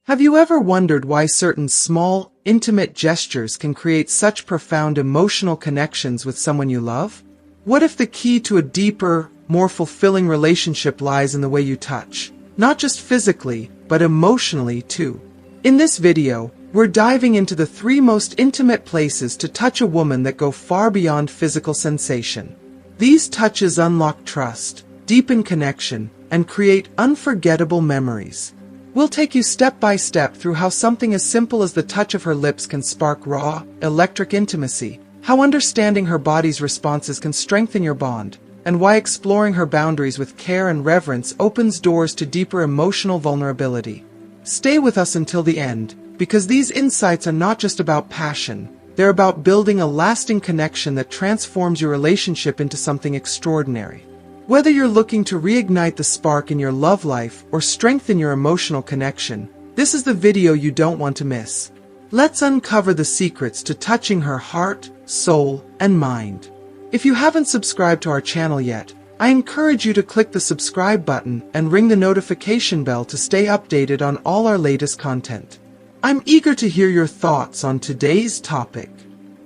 Have you ever wondered why certain small, intimate gestures can create such profound emotional connections with someone you love? What if the key to a deeper, more fulfilling relationship lies in the way you touch? Not just physically, but emotionally too. In this video, we're diving into the 3 most intimate places to touch a woman that go far beyond physical sensation. These touches unlock trust, deepen connection, and create unforgettable memories. We'll take you step by step through how something as simple as the touch of her lips can spark raw, electric intimacy, how understanding her body's responses can strengthen your bond, and why exploring her boundaries with care and reverence opens doors to deeper emotional vulnerability. Stay with us until the end, because these insights are not just about passion, they're about building a lasting connection that transforms your relationship into something extraordinary. Whether you're looking to reignite the spark in your love life or strengthen your emotional connection, this is the video you don't want to miss. Let's uncover the secrets to touching her heart, soul, and mind. If you haven't subscribed to our channel yet, I encourage you to click the subscribe button and ring the notification bell to stay updated on all our latest content. I'm eager to hear your thoughts on today's topic.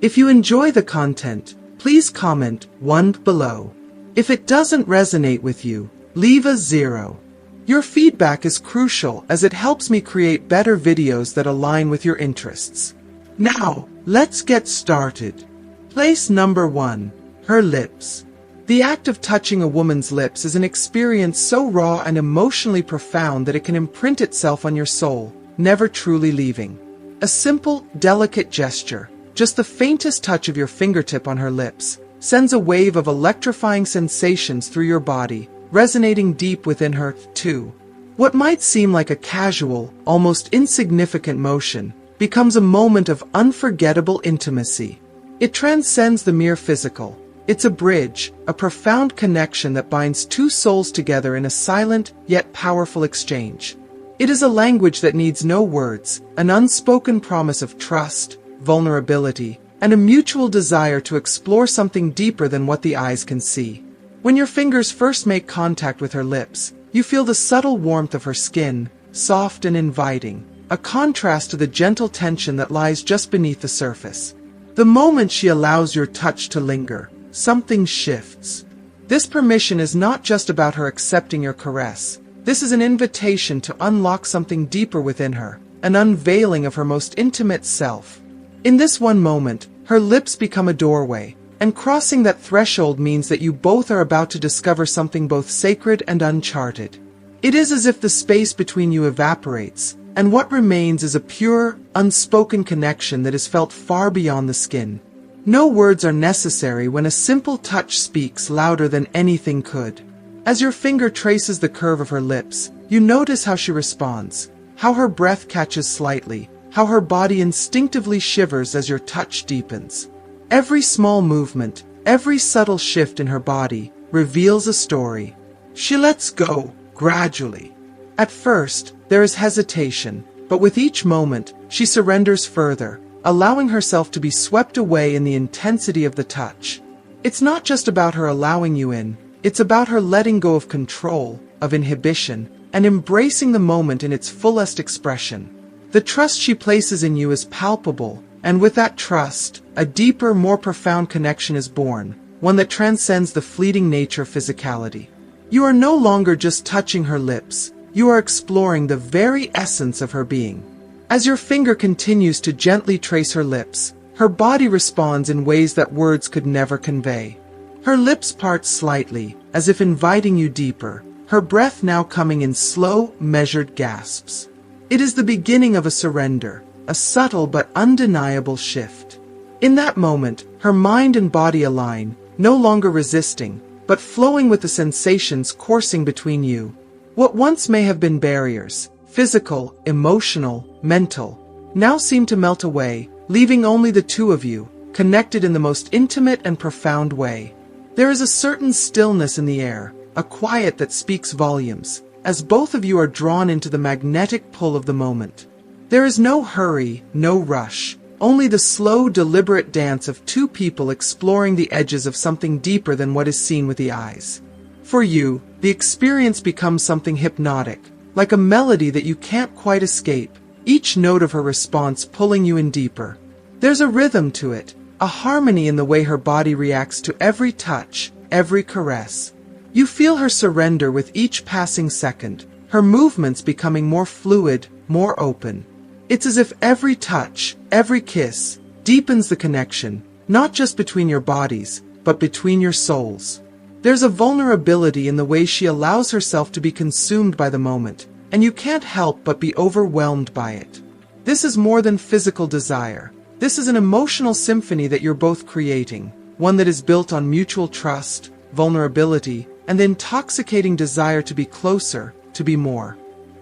If you enjoy the content, please comment 1 below. If it doesn't resonate with you, leave a 0. Your feedback is crucial as it helps me create better videos that align with your interests. Now, let's get started. Place number 1. Her lips. The act of touching a woman's lips is an experience so raw and emotionally profound that it can imprint itself on your soul, never truly leaving. A simple, delicate gesture, just the faintest touch of your fingertip on her lips, sends a wave of electrifying sensations through your body, resonating deep within her, too. What might seem like a casual, almost insignificant motion, becomes a moment of unforgettable intimacy. It transcends the mere physical. It's a bridge, a profound connection that binds 2 souls together in a silent, yet powerful exchange. It is a language that needs no words, an unspoken promise of trust, vulnerability, and a mutual desire to explore something deeper than what the eyes can see. When your fingers first make contact with her lips, you feel the subtle warmth of her skin, soft and inviting, a contrast to the gentle tension that lies just beneath the surface. The moment she allows your touch to linger, something shifts. This permission is not just about her accepting your caress. This is an invitation to unlock something deeper within her, an unveiling of her most intimate self. In this one moment, her lips become a doorway, and crossing that threshold means that you both are about to discover something both sacred and uncharted. It is as if the space between you evaporates, and what remains is a pure, unspoken connection that is felt far beyond the skin. No words are necessary when a simple touch speaks louder than anything could. As your finger traces the curve of her lips, you notice how she responds, how her breath catches slightly, how her body instinctively shivers as your touch deepens. Every small movement, every subtle shift in her body, reveals a story. She lets go, gradually. At first, there is hesitation, but with each moment, she surrenders further, allowing herself to be swept away in the intensity of the touch. It's not just about her allowing you in, it's about her letting go of control, of inhibition, and embracing the moment in its fullest expression. The trust she places in you is palpable, and with that trust, a deeper, more profound connection is born, one that transcends the fleeting nature of physicality. You are no longer just touching her lips, you are exploring the very essence of her being. As your finger continues to gently trace her lips, her body responds in ways that words could never convey. Her lips part slightly, as if inviting you deeper, her breath now coming in slow, measured gasps. It is the beginning of a surrender, a subtle but undeniable shift. In that moment, her mind and body align, no longer resisting, but flowing with the sensations coursing between you. What once may have been barriers, physical, emotional, mental, now seem to melt away, leaving only the 2 of you, connected in the most intimate and profound way. There is a certain stillness in the air, a quiet that speaks volumes, as both of you are drawn into the magnetic pull of the moment. There is no hurry, no rush, only the slow, deliberate dance of 2 people exploring the edges of something deeper than what is seen with the eyes. For you, the experience becomes something hypnotic, like a melody that you can't quite escape, each note of her response pulling you in deeper. There's a rhythm to it, a harmony in the way her body reacts to every touch, every caress. You feel her surrender with each passing second, her movements becoming more fluid, more open. It's as if every touch, every kiss, deepens the connection, not just between your bodies, but between your souls. There's a vulnerability in the way she allows herself to be consumed by the moment, and you can't help but be overwhelmed by it. This is more than physical desire. This is an emotional symphony that you're both creating, one that is built on mutual trust, vulnerability, and the intoxicating desire to be closer, to be more.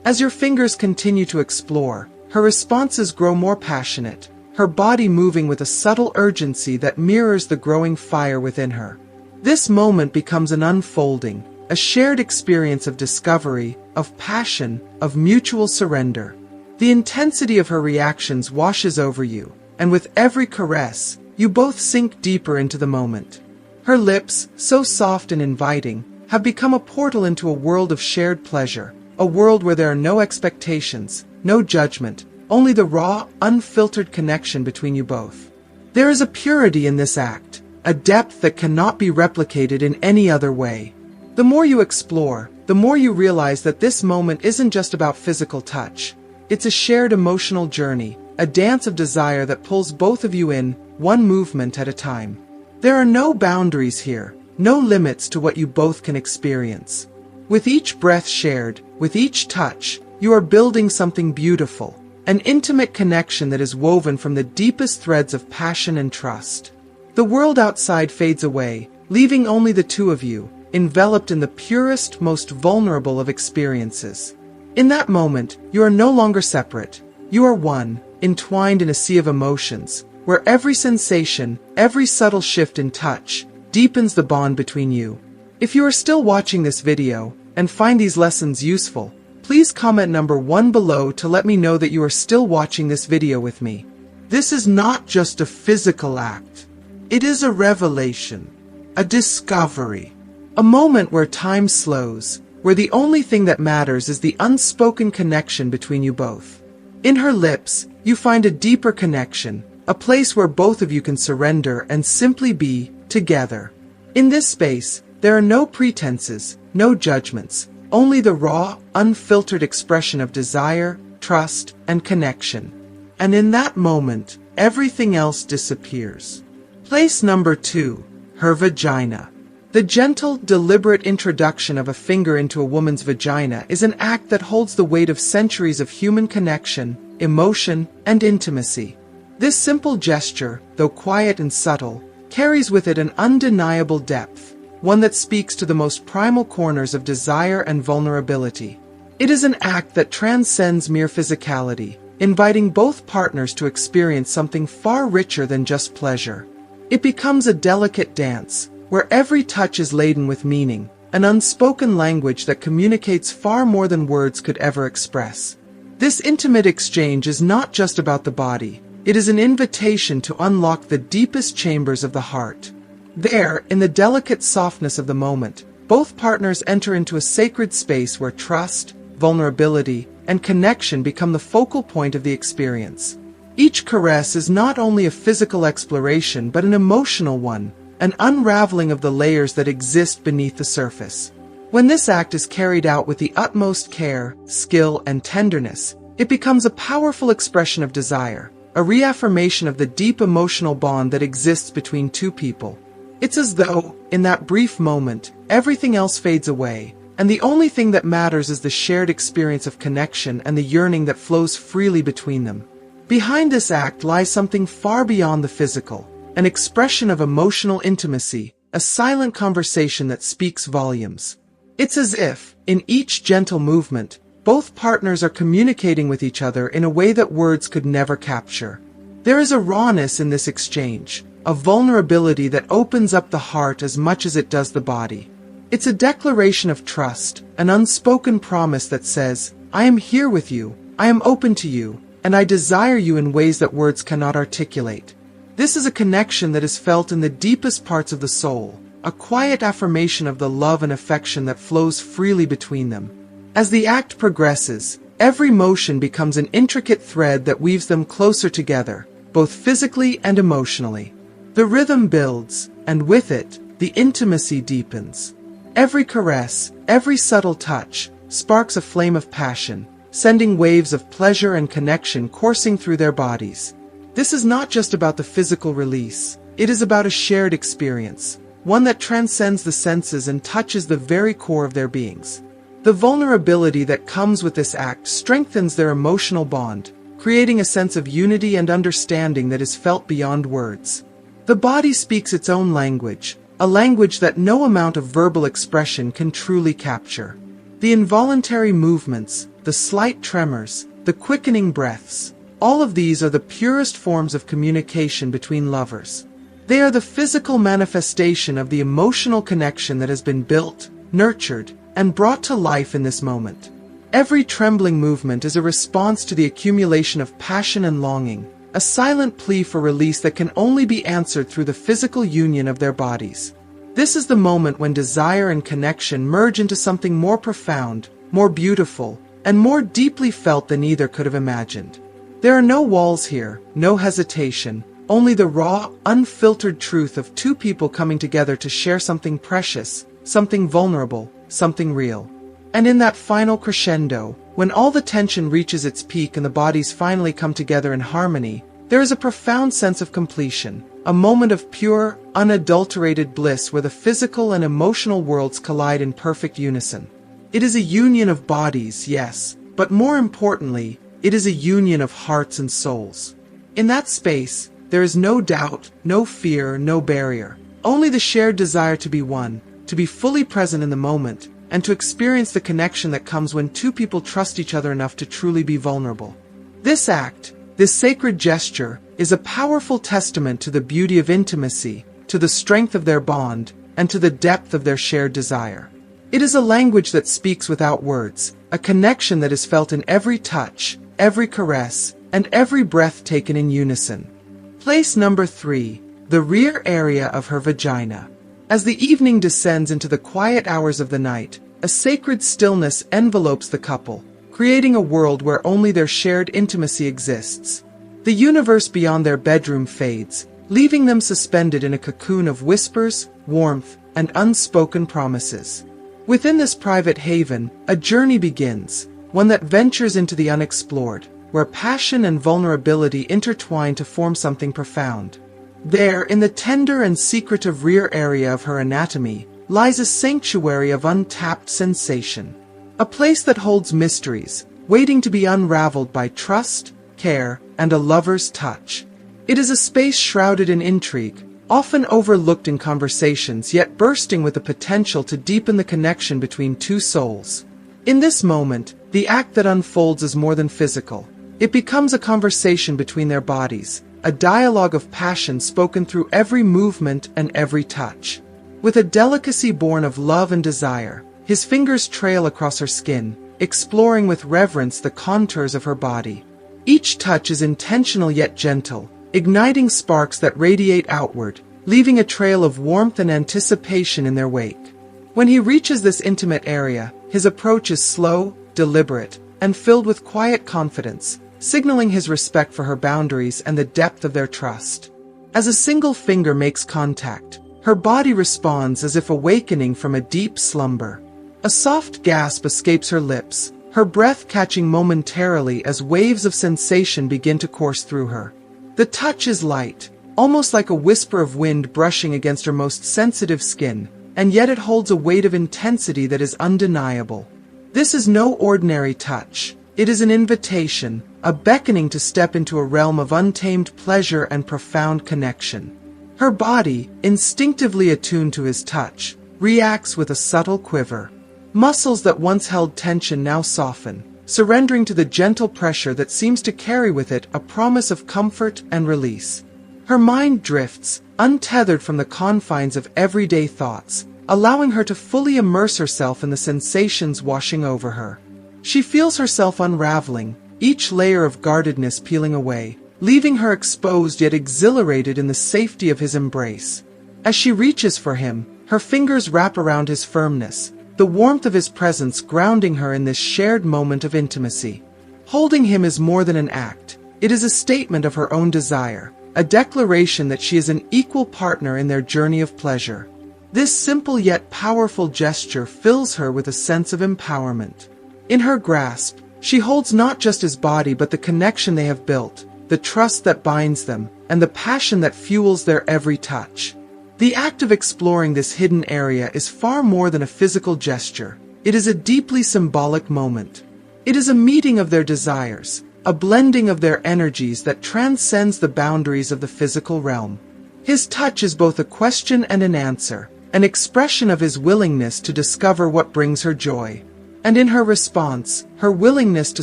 As your fingers continue to explore, her responses grow more passionate, her body moving with a subtle urgency that mirrors the growing fire within her. This moment becomes an unfolding, a shared experience of discovery, of passion, of mutual surrender. The intensity of her reactions washes over you, and with every caress, you both sink deeper into the moment. Her lips, so soft and inviting, have become a portal into a world of shared pleasure, a world where there are no expectations, no judgment, only the raw, unfiltered connection between you both. There is a purity in this act, a depth that cannot be replicated in any other way. The more you explore, the more you realize that this moment isn't just about physical touch. It's a shared emotional journey, a dance of desire that pulls both of you in, one movement at a time. There are no boundaries here, no limits to what you both can experience. With each breath shared, with each touch, you are building something beautiful, an intimate connection that is woven from the deepest threads of passion and trust. The world outside fades away, leaving only the two of you, enveloped in the purest, most vulnerable of experiences. In that moment, you are no longer separate. You are one, entwined in a sea of emotions, where every sensation, every subtle shift in touch, deepens the bond between you. If you are still watching this video, and find these lessons useful, please comment number 1 below to let me know that you are still watching this video with me. This is not just a physical act. It is a revelation, a discovery, a moment where time slows, where the only thing that matters is the unspoken connection between you both. In her lips, you find a deeper connection, a place where both of you can surrender and simply be together. In this space, there are no pretenses, no judgments, only the raw, unfiltered expression of desire, trust, and connection. And in that moment, everything else disappears. Place number 2, her vagina. The gentle, deliberate introduction of a finger into a woman's vagina is an act that holds the weight of centuries of human connection, emotion, and intimacy. This simple gesture, though quiet and subtle, carries with it an undeniable depth, one that speaks to the most primal corners of desire and vulnerability. It is an act that transcends mere physicality, inviting both partners to experience something far richer than just pleasure. It becomes a delicate dance, where every touch is laden with meaning, an unspoken language that communicates far more than words could ever express. This intimate exchange is not just about the body, it is an invitation to unlock the deepest chambers of the heart. There, in the delicate softness of the moment, both partners enter into a sacred space where trust, vulnerability, and connection become the focal point of the experience. Each caress is not only a physical exploration but an emotional one, an unraveling of the layers that exist beneath the surface. When this act is carried out with the utmost care, skill, and tenderness, it becomes a powerful expression of desire, a reaffirmation of the deep emotional bond that exists between two people. It's as though, in that brief moment, everything else fades away, and the only thing that matters is the shared experience of connection and the yearning that flows freely between them. Behind this act lies something far beyond the physical, an expression of emotional intimacy, a silent conversation that speaks volumes. It's as if, in each gentle movement, both partners are communicating with each other in a way that words could never capture. There is a rawness in this exchange, a vulnerability that opens up the heart as much as it does the body. It's a declaration of trust, an unspoken promise that says, I am here with you, I am open to you, and I desire you in ways that words cannot articulate. This is a connection that is felt in the deepest parts of the soul, a quiet affirmation of the love and affection that flows freely between them. As the act progresses, Every motion becomes an intricate thread that weaves them closer together, both physically and emotionally. The rhythm builds, and with it, the intimacy deepens. Every caress, every subtle touch, sparks a flame of passion, sending waves of pleasure and connection coursing through their bodies. This is not just about the physical release. It is about a shared experience, one that transcends the senses and touches the very core of their beings. The vulnerability that comes with this act strengthens their emotional bond, creating a sense of unity and understanding that is felt beyond words. The body speaks its own language, a language that no amount of verbal expression can truly capture. The involuntary movements, the slight tremors, the quickening breaths, all of these are the purest forms of communication between lovers. They are the physical manifestation of the emotional connection that has been built, nurtured, and brought to life in this moment. Every trembling movement is a response to the accumulation of passion and longing, a silent plea for release that can only be answered through the physical union of their bodies. This is the moment when desire and connection merge into something more profound, more beautiful, and more deeply felt than either could have imagined. There are no walls here, no hesitation, only the raw, unfiltered truth of two people coming together to share something precious, something vulnerable, something real. And in that final crescendo, when all the tension reaches its peak and the bodies finally come together in harmony, there is a profound sense of completion, a moment of pure, unadulterated bliss where the physical and emotional worlds collide in perfect unison. It is a union of bodies, yes, but more importantly, it is a union of hearts and souls. In that space, there is no doubt, no fear, no barrier, only the shared desire to be one, to be fully present in the moment, and to experience the connection that comes when two people trust each other enough to truly be vulnerable. This act, this sacred gesture, is a powerful testament to the beauty of intimacy, to the strength of their bond, and to the depth of their shared desire. It is a language that speaks without words, a connection that is felt in every touch, every caress, and every breath taken in unison. Place number 3, the rear area of her vagina. As the evening descends into the quiet hours of the night, a sacred stillness envelopes the couple, creating a world where only their shared intimacy exists. The universe beyond their bedroom fades, leaving them suspended in a cocoon of whispers, warmth, and unspoken promises. Within this private haven, a journey begins, one that ventures into the unexplored, where passion and vulnerability intertwine to form something profound. There, in the tender and secretive rear area of her anatomy, lies a sanctuary of untapped sensation. A place that holds mysteries, waiting to be unraveled by trust, care, and a lover's touch. It is a space shrouded in intrigue, often overlooked in conversations, yet bursting with the potential to deepen the connection between two souls. In this moment, the act that unfolds is more than physical. It becomes a conversation between their bodies, a dialogue of passion spoken through every movement and every touch. With a delicacy born of love and desire, his fingers trail across her skin, exploring with reverence the contours of her body. Each touch is intentional yet gentle, igniting sparks that radiate outward, leaving a trail of warmth and anticipation in their wake. When he reaches this intimate area, his approach is slow, deliberate, and filled with quiet confidence, signaling his respect for her boundaries and the depth of their trust. As a single finger makes contact, her body responds as if awakening from a deep slumber. A soft gasp escapes her lips, her breath catching momentarily as waves of sensation begin to course through her. The touch is light, almost like a whisper of wind brushing against her most sensitive skin, and yet it holds a weight of intensity that is undeniable. This is no ordinary touch. It is an invitation, a beckoning to step into a realm of untamed pleasure and profound connection. Her body, instinctively attuned to his touch, reacts with a subtle quiver. Muscles that once held tension now soften, surrendering to the gentle pressure that seems to carry with it a promise of comfort and release. Her mind drifts, untethered from the confines of everyday thoughts, allowing her to fully immerse herself in the sensations washing over her. She feels herself unraveling, each layer of guardedness peeling away, leaving her exposed yet exhilarated in the safety of his embrace. As she reaches for him, her fingers wrap around his firmness, the warmth of his presence grounding her in this shared moment of intimacy. Holding him is more than an act. It is a statement of her own desire, a declaration that she is an equal partner in their journey of pleasure. This simple yet powerful gesture fills her with a sense of empowerment. In her grasp, she holds not just his body but the connection they have built, the trust that binds them, and the passion that fuels their every touch. The act of exploring this hidden area is far more than a physical gesture. It is a deeply symbolic moment. It is a meeting of their desires, a blending of their energies that transcends the boundaries of the physical realm. His touch is both a question and an answer, an expression of his willingness to discover what brings her joy. And in her response, her willingness to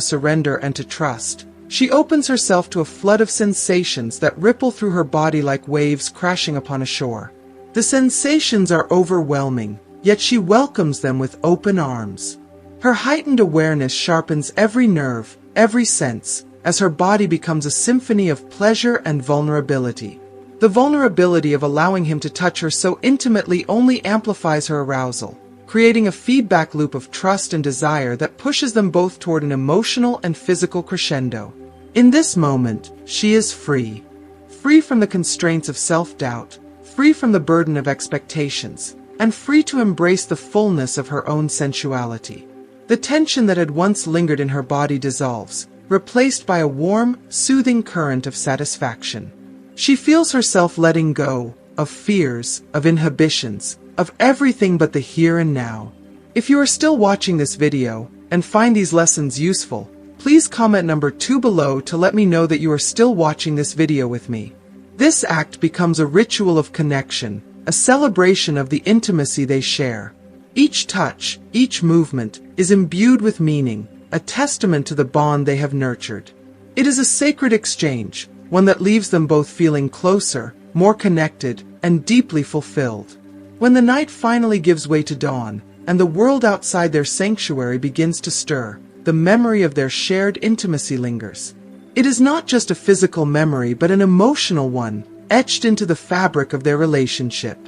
surrender and to trust, she opens herself to a flood of sensations that ripple through her body like waves crashing upon a shore. The sensations are overwhelming, yet she welcomes them with open arms. Her heightened awareness sharpens every nerve, every sense, as her body becomes a symphony of pleasure and vulnerability. The vulnerability of allowing him to touch her so intimately only amplifies her arousal, creating a feedback loop of trust and desire that pushes them both toward an emotional and physical crescendo. In this moment, she is free. Free from the constraints of self-doubt, free from the burden of expectations, and free to embrace the fullness of her own sensuality. The tension that had once lingered in her body dissolves, replaced by a warm, soothing current of satisfaction. She feels herself letting go of fears, of inhibitions, of everything but the here and now. If you are still watching this video and find these lessons useful, please comment number 2 below to let me know that you are still watching this video with me. This act becomes a ritual of connection, a celebration of the intimacy they share. Each touch, each movement, is imbued with meaning, a testament to the bond they have nurtured. It is a sacred exchange, one that leaves them both feeling closer, more connected, and deeply fulfilled. When the night finally gives way to dawn, and the world outside their sanctuary begins to stir, the memory of their shared intimacy lingers. It is not just a physical memory but an emotional one, etched into the fabric of their relationship.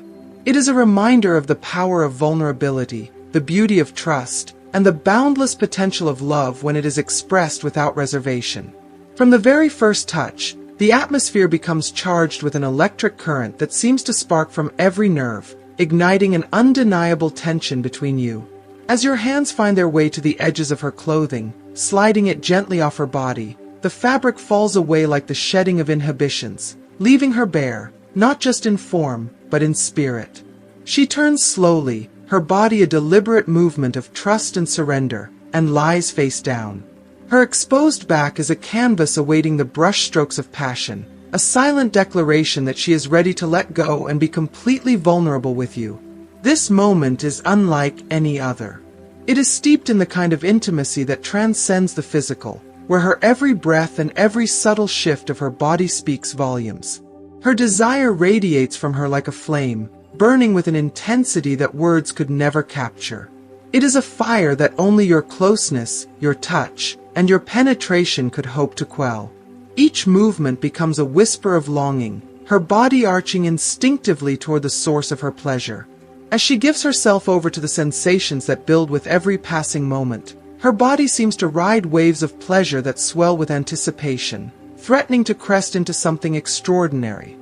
It is a reminder of the power of vulnerability, the beauty of trust, and the boundless potential of love when it is expressed without reservation. From the very first touch, the atmosphere becomes charged with an electric current that seems to spark from every nerve, igniting an undeniable tension between you. As your hands find their way to the edges of her clothing, sliding it gently off her body, the fabric falls away like the shedding of inhibitions, leaving her bare, not just in form, but in spirit. She turns slowly, her body a deliberate movement of trust and surrender, and lies face down. Her exposed back is a canvas awaiting the brushstrokes of passion, a silent declaration that she is ready to let go and be completely vulnerable with you. This moment is unlike any other. It is steeped in the kind of intimacy that transcends the physical, where her every breath and every subtle shift of her body speaks volumes. Her desire radiates from her like a flame, burning with an intensity that words could never capture. It is a fire that only your closeness, your touch, and your penetration could hope to quell. Each movement becomes a whisper of longing, her body arching instinctively toward the source of her pleasure. As she gives herself over to the sensations that build with every passing moment, her body seems to ride waves of pleasure that swell with anticipation, threatening to crest into something extraordinary.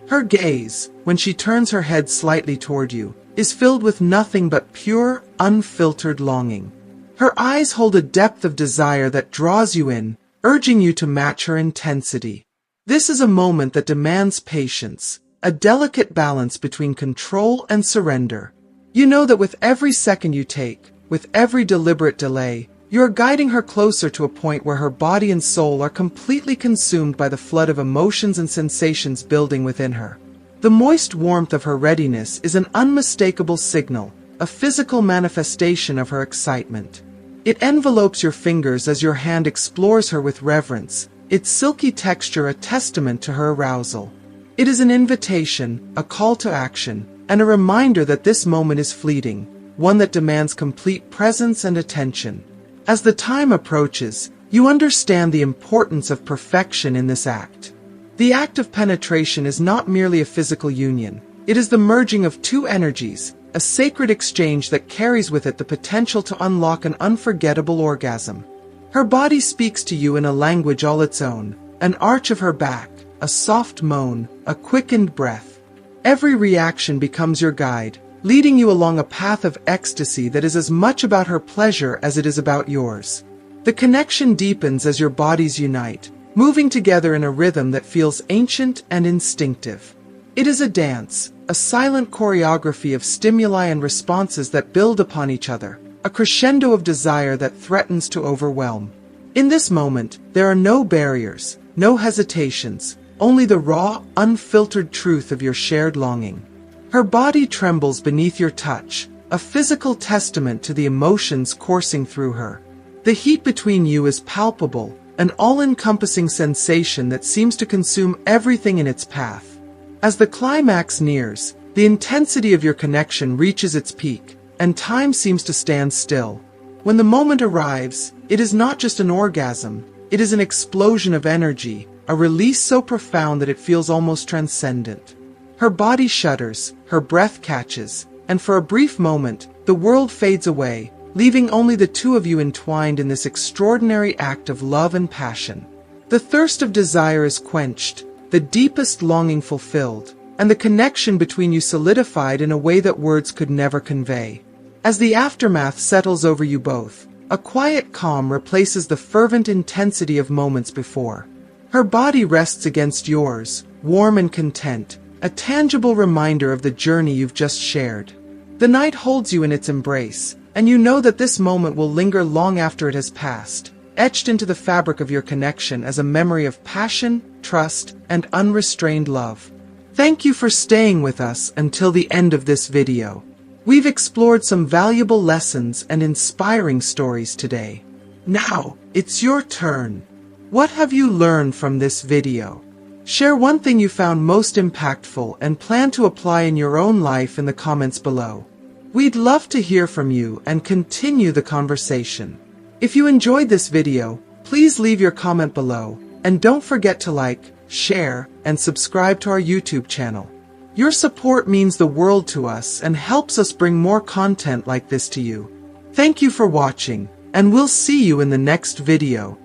Her gaze, when she turns her head slightly toward you, is filled with nothing but pure, unfiltered longing. Her eyes hold a depth of desire that draws you in, urging you to match her intensity. This is a moment that demands patience, a delicate balance between control and surrender. You know that with every second you take, with every deliberate delay, you are guiding her closer to a point where her body and soul are completely consumed by the flood of emotions and sensations building within her. The moist warmth of her readiness is an unmistakable signal, a physical manifestation of her excitement. It envelopes your fingers as your hand explores her with reverence, its silky texture a testament to her arousal. It is an invitation, a call to action, and a reminder that this moment is fleeting, one that demands complete presence and attention. As the time approaches, you understand the importance of perfection in this act. The act of penetration is not merely a physical union. It is the merging of two energies, a sacred exchange that carries with it the potential to unlock an unforgettable orgasm. Her body speaks to you in a language all its own, an arch of her back, a soft moan, a quickened breath. Every reaction becomes your guide, leading you along a path of ecstasy that is as much about her pleasure as it is about yours. The connection deepens as your bodies unite, moving together in a rhythm that feels ancient and instinctive. It is a dance, a silent choreography of stimuli and responses that build upon each other, a crescendo of desire that threatens to overwhelm. In this moment, there are no barriers, no hesitations, only the raw, unfiltered truth of your shared longing. Her body trembles beneath your touch, a physical testament to the emotions coursing through her. The heat between you is palpable, an all-encompassing sensation that seems to consume everything in its path. As the climax nears, the intensity of your connection reaches its peak, and time seems to stand still. When the moment arrives, it is not just an orgasm, it is an explosion of energy, a release so profound that it feels almost transcendent. Her body shudders, her breath catches, and for a brief moment, the world fades away, leaving only the two of you entwined in this extraordinary act of love and passion. The thirst of desire is quenched, the deepest longing fulfilled, and the connection between you solidified in a way that words could never convey. As the aftermath settles over you both, a quiet calm replaces the fervent intensity of moments before. Her body rests against yours, warm and content, a tangible reminder of the journey you've just shared. The night holds you in its embrace, and you know that this moment will linger long after it has passed, etched into the fabric of your connection as a memory of passion, trust, and unrestrained love. Thank you for staying with us until the end of this video. We've explored some valuable lessons and inspiring stories today. Now, it's your turn. What have you learned from this video? Share one thing you found most impactful and plan to apply in your own life in the comments below. We'd love to hear from you and continue the conversation. If you enjoyed this video, please leave your comment below, and don't forget to like, share, and subscribe to our YouTube channel. Your support means the world to us and helps us bring more content like this to you. Thank you for watching, and we'll see you in the next video.